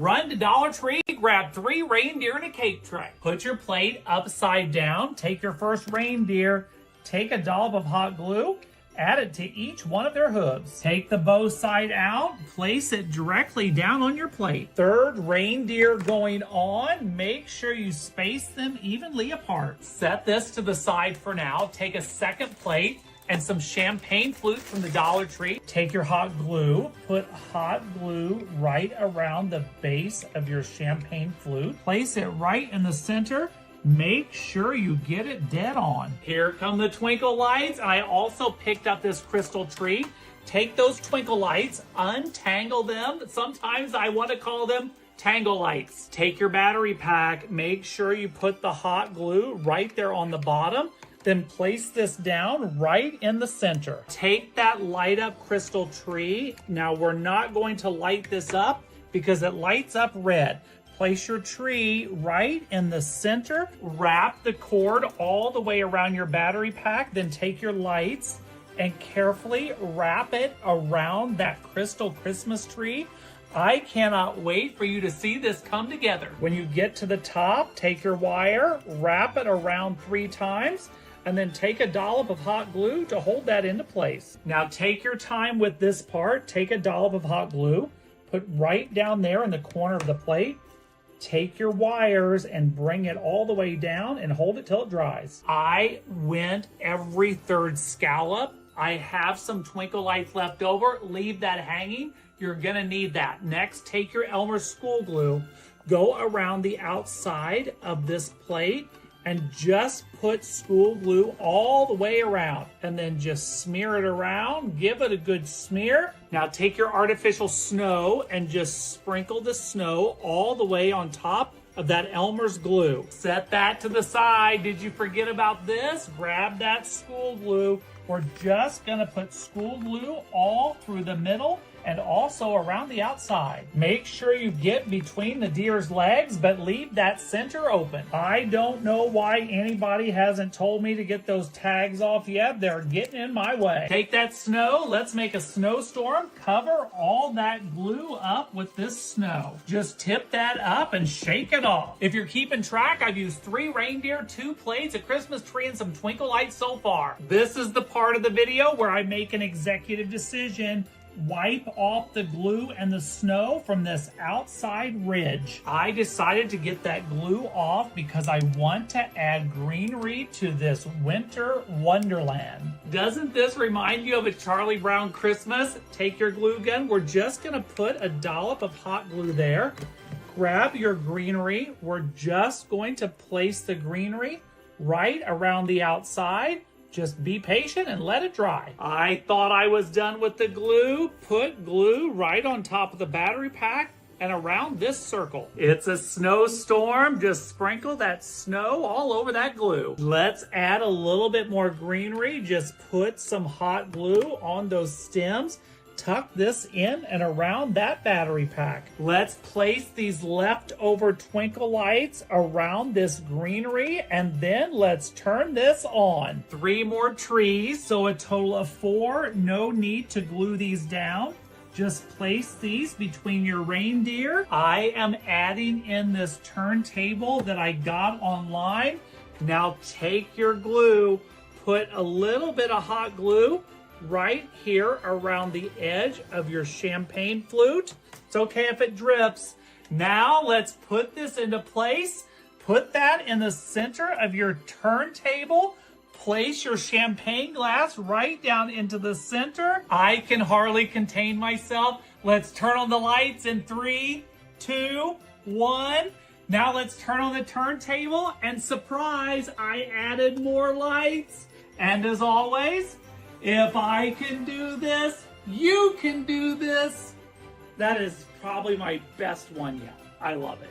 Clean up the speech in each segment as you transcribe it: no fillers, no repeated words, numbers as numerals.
Run to Dollar Tree, grab 3 reindeer and a cake tray. Put your plate upside down. Take your first reindeer, take a dollop of hot glue, add it to each one of their hooves. Take the bow side out, place it directly down on your plate. Third reindeer going on, make sure you space them evenly apart. Set this to the side for now. Take a second plate and some champagne flute from the Dollar Tree. Take your hot glue, put hot glue right around the base of your champagne flute. Place it right in the center. Make sure you get it dead on. Here come the twinkle lights. I also picked up this crystal tree. Take those twinkle lights, untangle them. Sometimes I want to call them tangle lights. Take your battery pack. Make sure you put the hot glue right there on the bottom. Then place this down right in the center. Take that light up crystal tree. Now we're not going to light this up because it lights up red. Place your tree right in the center. Wrap the cord all the way around your battery pack. Then take your lights and carefully wrap it around that crystal Christmas tree. I cannot wait for you to see this come together. When you get to the top, take your wire, wrap it around 3 times, and then take a dollop of hot glue to hold that into place. Now take your time with this part. Take a dollop of hot glue, put right down there in the corner of the plate. Take your wires and bring it all the way down and hold it till it dries. I went every 3rd scallop. I have some twinkle lights left over. Leave that hanging. You're gonna need that. Next, take your Elmer's school glue, go around the outside of this plate and just put school glue all the way around, and then just smear it around. Give it a good smear. Now take your artificial snow and just sprinkle the snow all the way on top of that Elmer's glue. Set that to the side. Did you forget about this? Grab that school glue. We're just gonna put school glue all through the middle and also around the outside. Make sure you get between the deer's legs, but leave that center open. I don't know why anybody hasn't told me to get those tags off yet. They're getting in my way. Take that snow, let's make a snowstorm. Cover all that glue up with this snow. Just tip that up and shake it off. If you're keeping track, I've used 3 reindeer, 2 plates, a Christmas tree, and some twinkle lights so far. This is the part of the video where I make an executive decision. Wipe off the glue and the snow from this outside ridge. I decided to get that glue off because I want to add greenery to this winter wonderland. Doesn't this remind you of a Charlie Brown Christmas? Take your glue gun. We're just gonna put a dollop of hot glue there. Grab your greenery. We're just going to place the greenery right around the outside. Just be patient and let it dry. I thought I was done with the glue. Put glue right on top of the battery pack and around this circle. It's a snowstorm. Just sprinkle that snow all over that glue. Let's add a little bit more greenery. Just put some hot glue on those stems. Tuck this in and around that battery pack. Let's place these leftover twinkle lights around this greenery, and then let's turn this on. 3 more trees, so a total of 4. No need to glue these down. Just place these between your reindeer. I am adding in this turntable that I got online. Now take your glue, put a little bit of hot glue right here around the edge of your champagne flute. It's okay if it drips. Now let's put this into place. Put that in the center of your turntable. Place your champagne glass right down into the center. I can hardly contain myself. Let's turn on the lights in 3, 2, 1. Now let's turn on the turntable, and surprise, I added more lights. And as always, if I can do this, you can do this. That is probably my best one yet. I love it.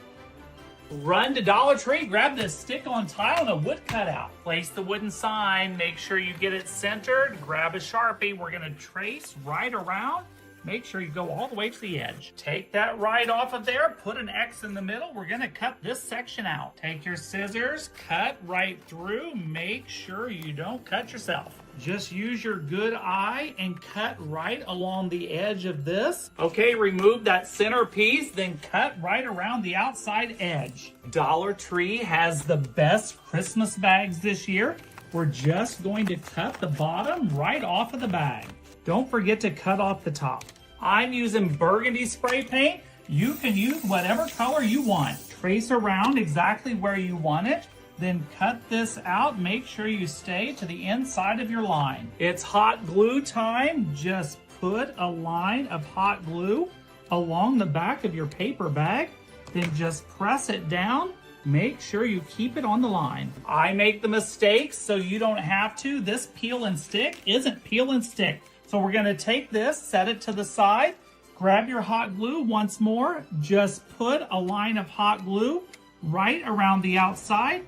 Run to Dollar Tree, grab this stick-on tile and a wood cutout. Place the wooden sign, make sure you get it centered. Grab a Sharpie, we're gonna trace right around Make sure you go all the way to the edge. Take that right off of there, put an X in the middle. We're gonna cut this section out. Take your scissors, cut right through. Make sure you don't cut yourself. Just use your good eye and cut right along the edge of this. Okay, remove that centerpiece, then cut right around the outside edge. Dollar Tree has the best Christmas bags this year. We're just going to cut the bottom right off of the bag. Don't forget to cut off the top. I'm using burgundy spray paint. You can use whatever color you want. Trace around exactly where you want it. Then cut this out. Make sure you stay to the inside of your line. It's hot glue time. Just put a line of hot glue along the back of your paper bag. Then just press it down. Make sure you keep it on the line. I make the mistakes so you don't have to. This peel and stick isn't peel and stick. So we're gonna take this, set it to the side, grab your hot glue once more, just put a line of hot glue right around the outside.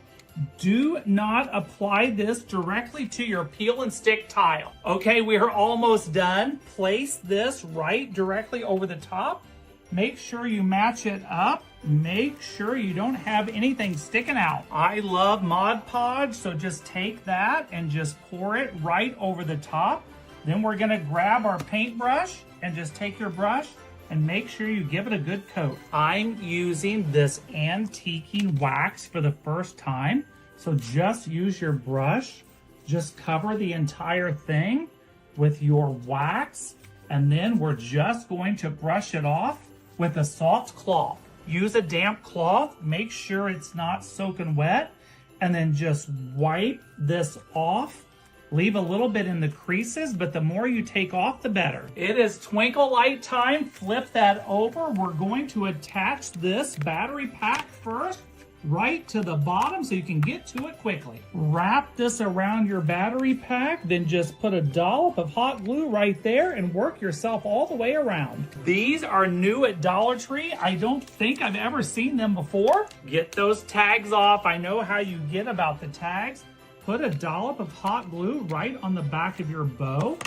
Do not apply this directly to your peel and stick tile. Okay, we are almost done. Place this right directly over the top. Make sure you match it up. Make sure you don't have anything sticking out. I love Mod Podge, so just take that and just pour it right over the top. Then we're gonna grab our paintbrush and just take your brush and make sure you give it a good coat. I'm using this antiquing wax for the first time, so just use your brush. Just cover the entire thing with your wax, and then we're just going to brush it off with a soft cloth. Use a damp cloth, make sure it's not soaking wet, and then just wipe this off. Leave a little bit in the creases, but the more you take off, the better. It is twinkle light time. Flip that over. We're going to attach this battery pack first right to the bottom so you can get to it quickly. Wrap this around your battery pack, then just put a dollop of hot glue right there and work yourself all the way around. These are new at Dollar Tree. I don't think I've ever seen them before. Get those tags off. I know how you get about the tags. Put a dollop of hot glue right on the back of your bow,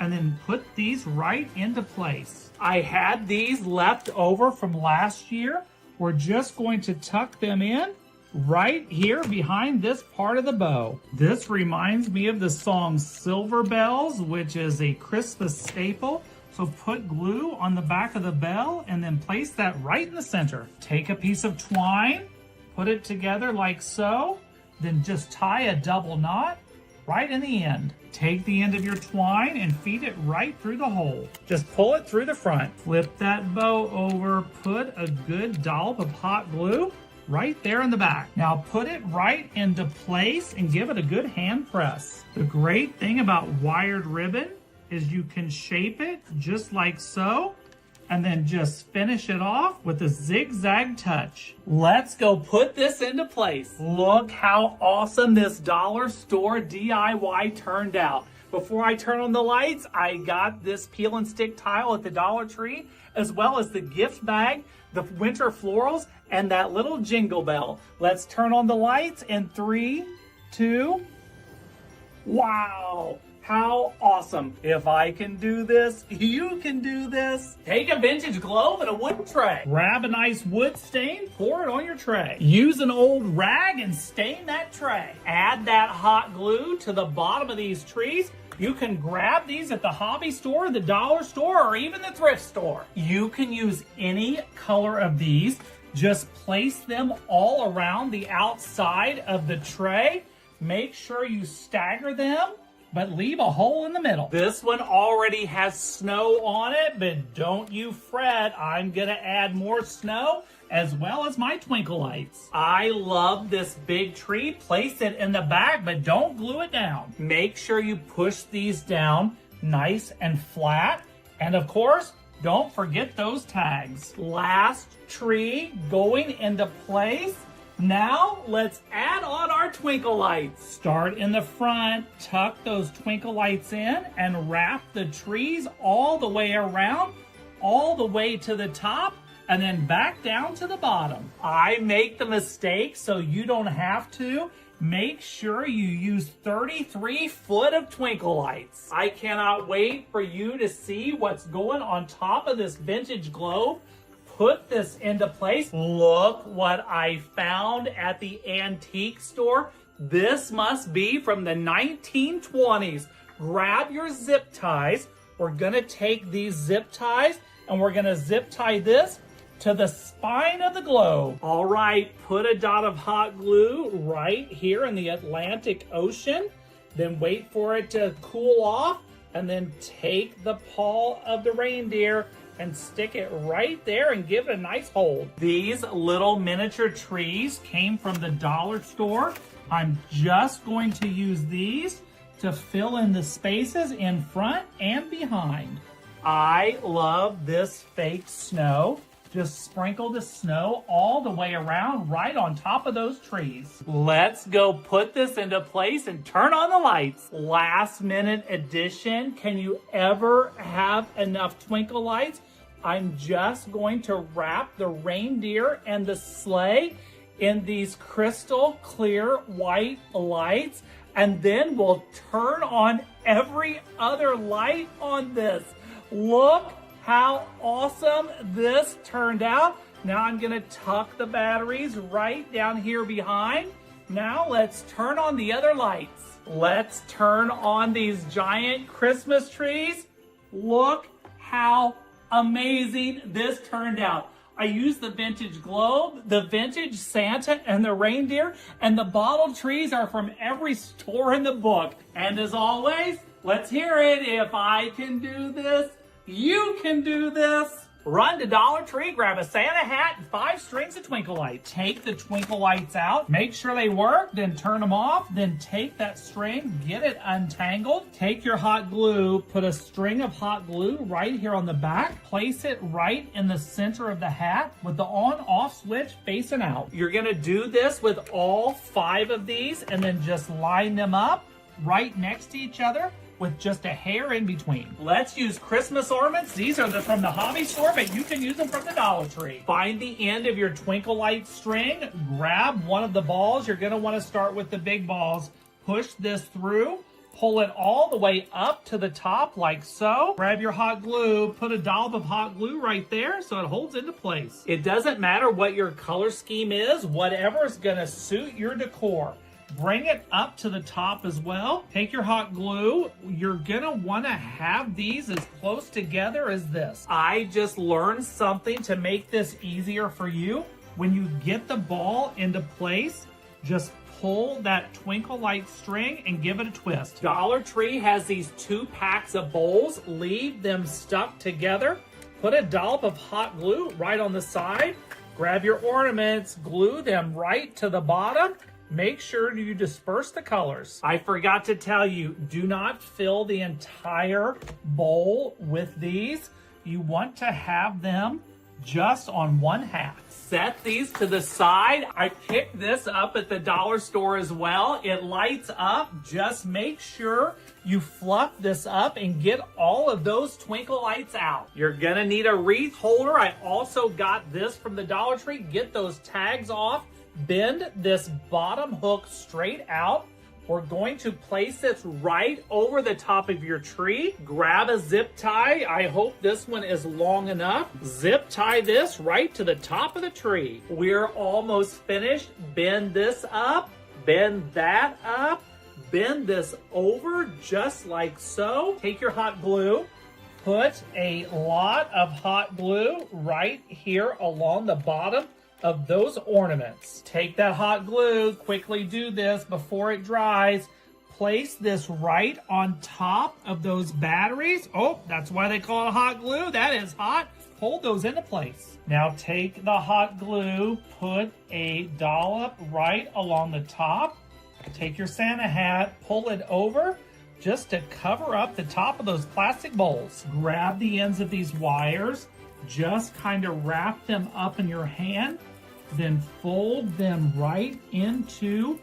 and then put these right into place. I had these left over from last year. We're just going to tuck them in right here behind this part of the bow. This reminds me of the song Silver Bells, which is a Christmas staple. So put glue on the back of the bell and then place that right in the center. Take a piece of twine, put it together like so, then just tie a double knot right in the end. Take the end of your twine and feed it right through the hole. Just pull it through the front. Flip that bow over, put a good dollop of hot glue right there in the back. Now put it right into place and give it a good hand press. The great thing about wired ribbon is you can shape it just like so, and then just finish it off with a zigzag touch. Let's go put this into place. Look how awesome this dollar store DIY turned out. Before I turn on the lights, I got this peel and stick tile at the Dollar Tree, as well as the gift bag, the winter florals, and that little jingle bell. Let's turn on the lights in 3, 2, wow. How awesome. If I can do this, you can do this. Take a vintage globe and a wooden tray. Grab a nice wood stain, pour it on your tray. Use an old rag and stain that tray. Add that hot glue to the bottom of these trees. You can grab these at the hobby store, the dollar store, or even the thrift store. You can use any color of these. Just place them all around the outside of the tray. Make sure you stagger them, but leave a hole in the middle. This one already has snow on it, but don't you fret. I'm gonna add more snow as well as my twinkle lights. I love this big tree. Place it in the back, but don't glue it down. Make sure you push these down nice and flat. And of course, don't forget those tags. Last tree going into place. Now, let's add on our twinkle lights. Start in the front, tuck those twinkle lights in, and wrap the trees all the way around, all the way to the top, and then back down to the bottom. I make the mistake so you don't have to, Make sure you use 33 foot of twinkle lights. I cannot wait for you to see what's going on top of this vintage globe. Put this into place. Look what I found at the antique store. This must be from the 1920s. Grab your zip ties. We're gonna take these zip ties and we're gonna zip tie this to the spine of the globe. All right, put a dot of hot glue right here in the Atlantic Ocean. Then wait for it to cool off and then take the paw of the reindeer and stick it right there and give it a nice hold. These little miniature trees came from the dollar store. I'm just going to use these to fill in the spaces in front and behind. I love this fake snow. Just sprinkle the snow all the way around right on top of those trees. Let's go put this into place and turn on the lights. Last minute addition. Can you ever have enough twinkle lights? I'm just going to wrap the reindeer and the sleigh in these crystal clear white lights, and then we'll turn on every other light on this. Look how awesome this turned out. Now I'm gonna tuck the batteries right down here behind. Now let's turn on the other lights. Let's turn on these giant Christmas trees. Look how amazing this turned out. I used the vintage globe, the vintage Santa, and the reindeer, and the bottle trees are from every store in the book. And as always, let's hear it. If I can do this, you can do this. Run to Dollar Tree, grab a Santa hat and 5 strings of twinkle lights. Take the twinkle lights out, make sure they work, then turn them off, then take that string, get it untangled. Take your hot glue, put a string of hot glue right here on the back, place it right in the center of the hat with the on-off switch facing out. You're gonna do this with all 5 of these and then just line them up right next to each other with just a hair in between. Let's use Christmas ornaments. These are from the hobby store, but you can use them from the Dollar Tree. Find the end of your twinkle light string, grab one of the balls. You're gonna wanna start with the big balls. Push this through, pull it all the way up to the top like so. Grab your hot glue, put a dollop of hot glue right there so it holds into place. It doesn't matter what your color scheme is, whatever is gonna suit your decor. Bring it up to the top as well. Take your hot glue. You're gonna wanna have these as close together as this. I just learned something to make this easier for you. When you get the ball into place, just pull that twinkle light string and give it a twist. Dollar Tree has these 2 packs of bowls. Leave them stuck together. Put a dollop of hot glue right on the side. Grab your ornaments, glue them right to the bottom. Make sure you disperse the colors. I forgot to tell you, do not fill the entire bowl with these. You want to have them just on one half. Set these to the side. I picked this up at the dollar store as well. It lights up. Just make sure you fluff this up and get all of those twinkle lights out. You're gonna need a wreath holder. I also got this from the Dollar Tree. Get those tags off. Bend this bottom hook straight out. We're going to place this right over the top of your tree. Grab a zip tie. I hope this one is long enough. Zip tie this right to the top of the tree. We're almost finished. Bend this up, bend that up, bend this over just like so. Take your hot glue. Put a lot of hot glue right here along the bottom of those ornaments. Take that hot glue, quickly do this before it dries. Place this right on top of those batteries. Oh, that's why they call it hot glue. That is hot. Hold those into place. Now take the hot glue, put a dollop right along the top. Take your Santa hat, pull it over just to cover up the top of those plastic bowls. Grab the ends of these wires, just kind of wrap them up in your hand, then fold them right into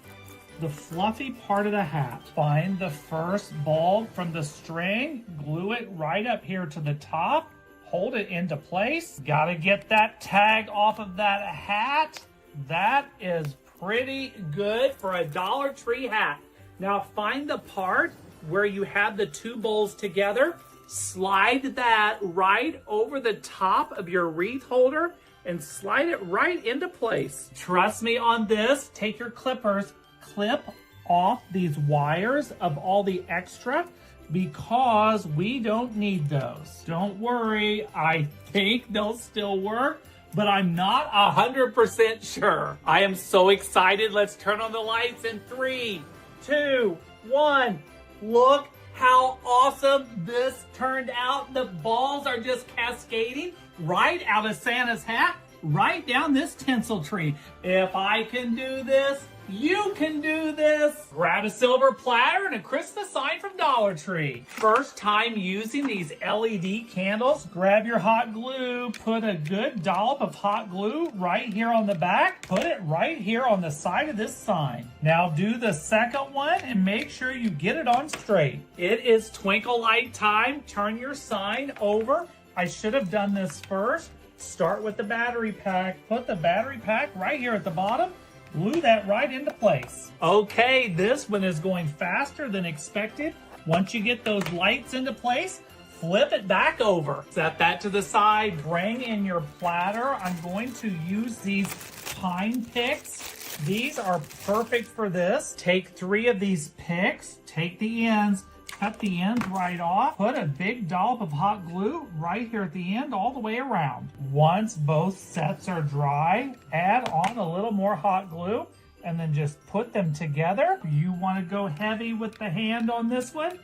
the fluffy part of the hat. Find the first ball from the string, glue it right up here to the top, hold it into place. Gotta get that tag off of that hat. That is pretty good for a Dollar Tree hat. Now find the part where you have the two bowls together, slide that right over the top of your wreath holder and slide it right into place. Trust me on this, take your clippers, clip off these wires of all the extra because we don't need those. Don't worry, I think they'll still work, but I'm not 100% sure. I am so excited. Let's turn on the lights in 3, 2, 1. Look how awesome this turned out. The balls are just cascading right out of Santa's hat, right down this tinsel tree. If I can do this, you can do this. Grab a silver platter and a Christmas sign from Dollar Tree. First time using these LED candles, grab your hot glue, put a good dollop of hot glue right here on the back, put it right here on the side of this sign. Now do the second one and make sure you get it on straight. It is twinkle light time. Turn your sign over. I should have done this first. Start with the battery pack. Put the battery pack right here at the bottom. Glue that right into place. Okay, this one is going faster than expected. Once you get those lights into place, flip it back over. Set that to the side. Bring in your platter. I'm going to use these pine picks. These are perfect for this. Take 3 of these picks, take the ends, cut the ends right off, put a big dollop of hot glue right here at the end all the way around. Once both sets are dry, add on a little more hot glue and then just put them together. You want to go heavy with the hand on this one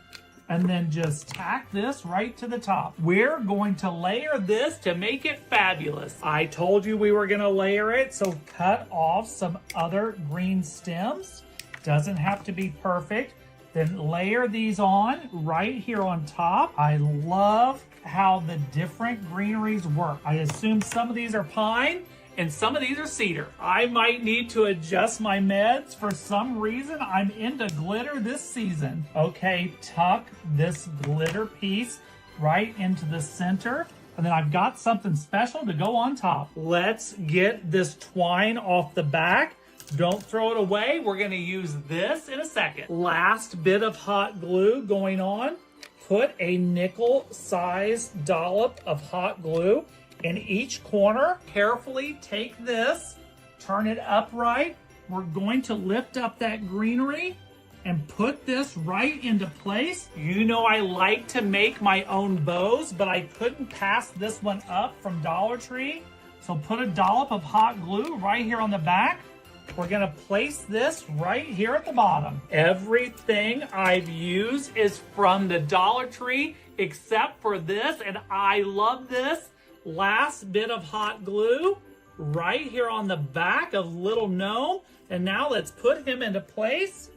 and then just tack this right to the top. We're going to layer this to make it fabulous. I told you we were going to layer it, so cut off some other green stems. Doesn't have to be perfect. Then layer these on right here on top. I love how the different greeneries work. I assume some of these are pine and some of these are cedar. I might need to adjust my meds. For some reason, I'm into glitter this season. Okay, tuck this glitter piece right into the center. And then I've got something special to go on top. Let's get this twine off the back. Don't throw it away. We're going to use this in a second. Last bit of hot glue going on. Put a nickel-sized dollop of hot glue in each corner. Carefully take this, turn it upright. We're going to lift up that greenery and put this right into place. You know I like to make my own bows, but I couldn't pass this one up from Dollar Tree. So put a dollop of hot glue right here on the back. We're gonna place this right here at the bottom. Everything I've used is from the Dollar Tree except for this, and I love this. Last bit of hot glue right here on the back of little Gnome. And now let's put him into place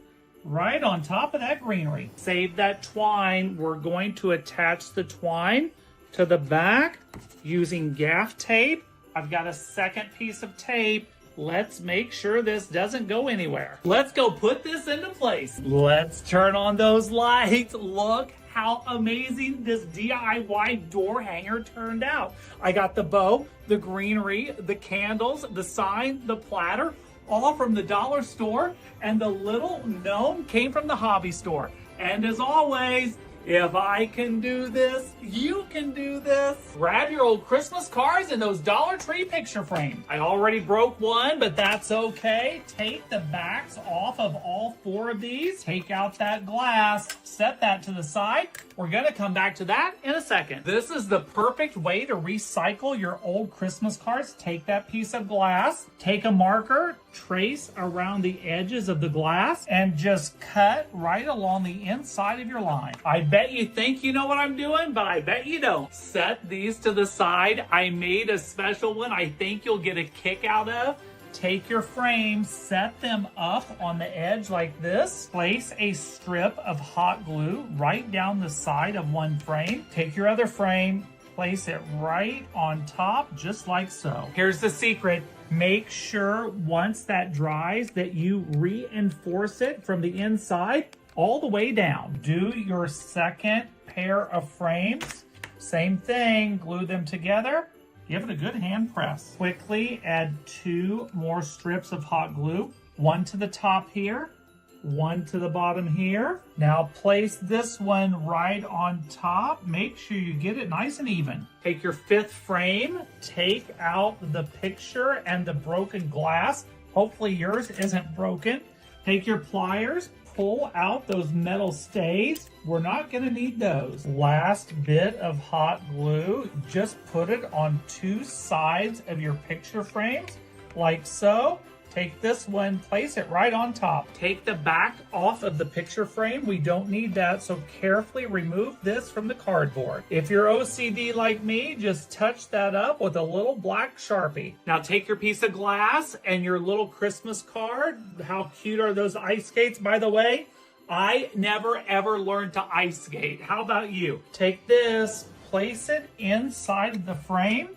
right on top of that greenery. Save that twine. We're going to attach the twine to the back using gaff tape. I've got a second piece of tape. Let's make sure this doesn't go anywhere. Let's go put this into place. Let's turn on those lights. Look how amazing this DIY door hanger turned out. I got the bow, the greenery, the candles, the sign, the platter, all from the dollar store, and the little gnome came from the hobby store. And as always, if I can do this, you can do this. Grab your old Christmas cards and those Dollar Tree picture frames. I already broke one, but that's okay. Take the backs off of all 4 of these. Take out that glass, set that to the side. We're gonna come back to that in a second. This is the perfect way to recycle your old Christmas cards. Take that piece of glass, take a marker, trace around the edges of the glass, and just cut right along the inside of your line. I bet you think you know what I'm doing, but I bet you don't. Set these to the side. I made a special one I think you'll get a kick out of. Take your frames, set them up on the edge like this. Place a strip of hot glue right down the side of one frame. Take your other frame, place it right on top, just like so. Here's the secret. Make sure once that dries that you reinforce it from the inside all the way down. Do your second pair of frames. Same thing, glue them together Give it a good hand press. Quickly add 2 more strips of hot glue. One to the top here, one to the bottom here. Now place this one right on top. Make sure you get it nice and even. Take your 5th frame, take out the picture and the broken glass. Hopefully yours isn't broken. Take your pliers, pull out those metal stays. We're not gonna need those. Last bit of hot glue, just put it on 2 sides of your picture frames, like so. Take this one, place it right on top. Take the back off of the picture frame. We don't need that, so carefully remove this from the cardboard. If you're OCD like me, just touch that up with a little black Sharpie. Now take your piece of glass and your little Christmas card. How cute are those ice skates, by the way? I never ever learned to ice skate. How about you? Take this, place it inside of the frame,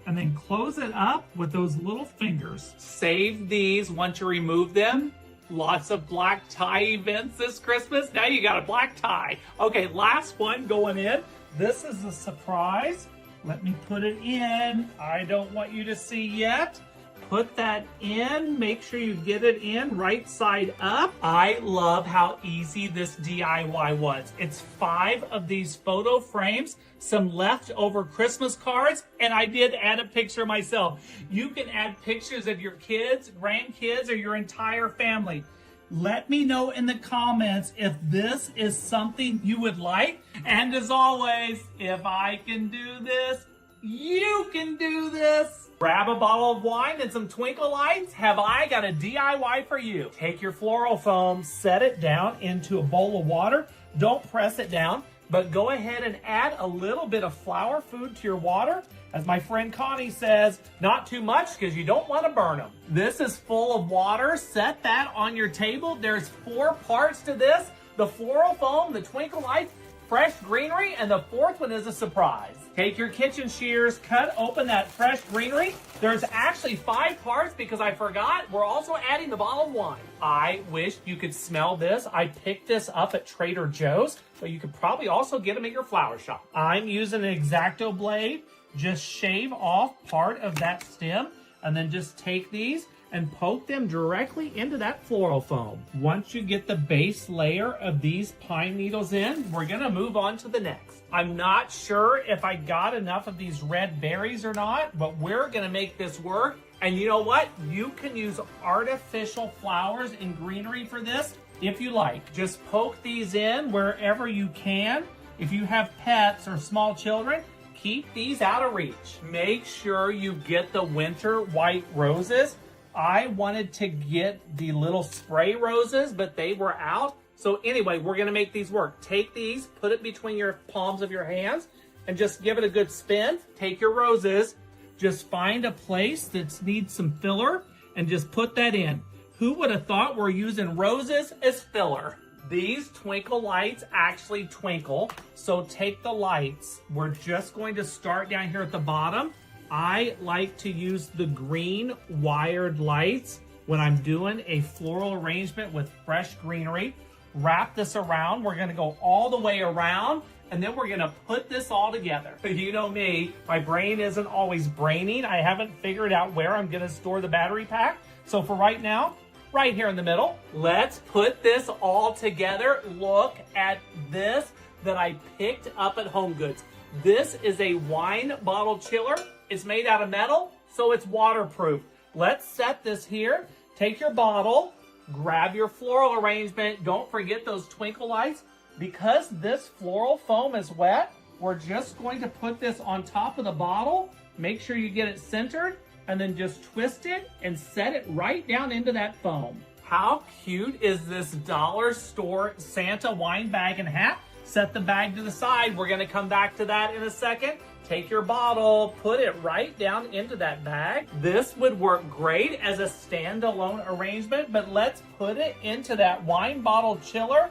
and then close it up with those little fingers. Save these once you remove them. Lots of black tie events this Christmas. Now you got a black tie. Okay, last one going in. This is a surprise. Let me put it in. I don't want you to see yet. Put that in. Make sure you get it in right side up. I love how easy this DIY was. It's 5 of these photo frames, some leftover Christmas cards, and I did add a picture myself. You can add pictures of your kids, grandkids, or your entire family. Let me know in the comments if this is something you would like. And as always, if I can do this, you can do this. Grab a bottle of wine and some twinkle lights. Have I got a DIY for you? Take your floral foam, set it down into a bowl of water. Don't press it down, but go ahead and add a little bit of flower food to your water. As my friend Connie says, not too much because you don't want to burn them. This is full of water. Set that on your table. There's 4 parts to this: the floral foam, the twinkle lights, fresh greenery, and the 4th one is a surprise. Take your kitchen shears, cut open that fresh greenery. There's actually 5 parts because I forgot. We're also adding the bottle of wine. I wish you could smell this. I picked this up at Trader Joe's, but you could probably also get them at your flower shop. I'm using an X-Acto blade. Just shave off part of that stem and then just take these and poke them directly into that floral foam. Once you get the base layer of these pine needles in, we're gonna move on to the next. I'm not sure if I got enough of these red berries or not, but we're gonna make this work. And you know what? You can use artificial flowers and greenery for this if you like. Just poke these in wherever you can. If you have pets or small children, keep these out of reach. Make sure you get the winter white roses. I wanted to get the little spray roses, but they were out. So anyway, we're gonna make these work. Take these, put it between your palms of your hands, and just give it a good spin. Take your roses, just find a place that needs some filler, and just put that in. Who would have thought we're using roses as filler? These twinkle lights actually twinkle, so take the lights. We're just going to start down here at the bottom. I like to use the green wired lights when I'm doing a floral arrangement with fresh greenery. Wrap this around. We're gonna go all the way around, and then we're gonna put this all together. You know me, my brain isn't always braining. I haven't figured out where I'm gonna store the battery pack. So for right now, right here in the middle, let's put this all together. Look at this that I picked up at Home Goods. This is a wine bottle chiller. It's made out of metal, so it's waterproof. Let's set this here. Take your bottle, grab your floral arrangement. Don't forget those twinkle lights. Because this floral foam is wet, we're just going to put this on top of the bottle. Make sure you get it centered, and then just twist it and set it right down into that foam. How cute is this dollar store Santa wine bag and hat? Set the bag to the side. We're gonna come back to that in a second. Take your bottle, put it right down into that bag. This would work great as a standalone arrangement, but let's put it into that wine bottle chiller.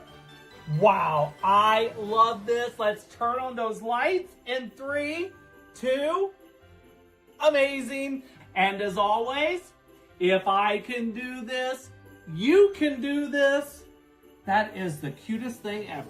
Wow, I love this. Let's turn on those lights in 3, 2, amazing. And as always, if I can do this, you can do this. That is the cutest thing ever.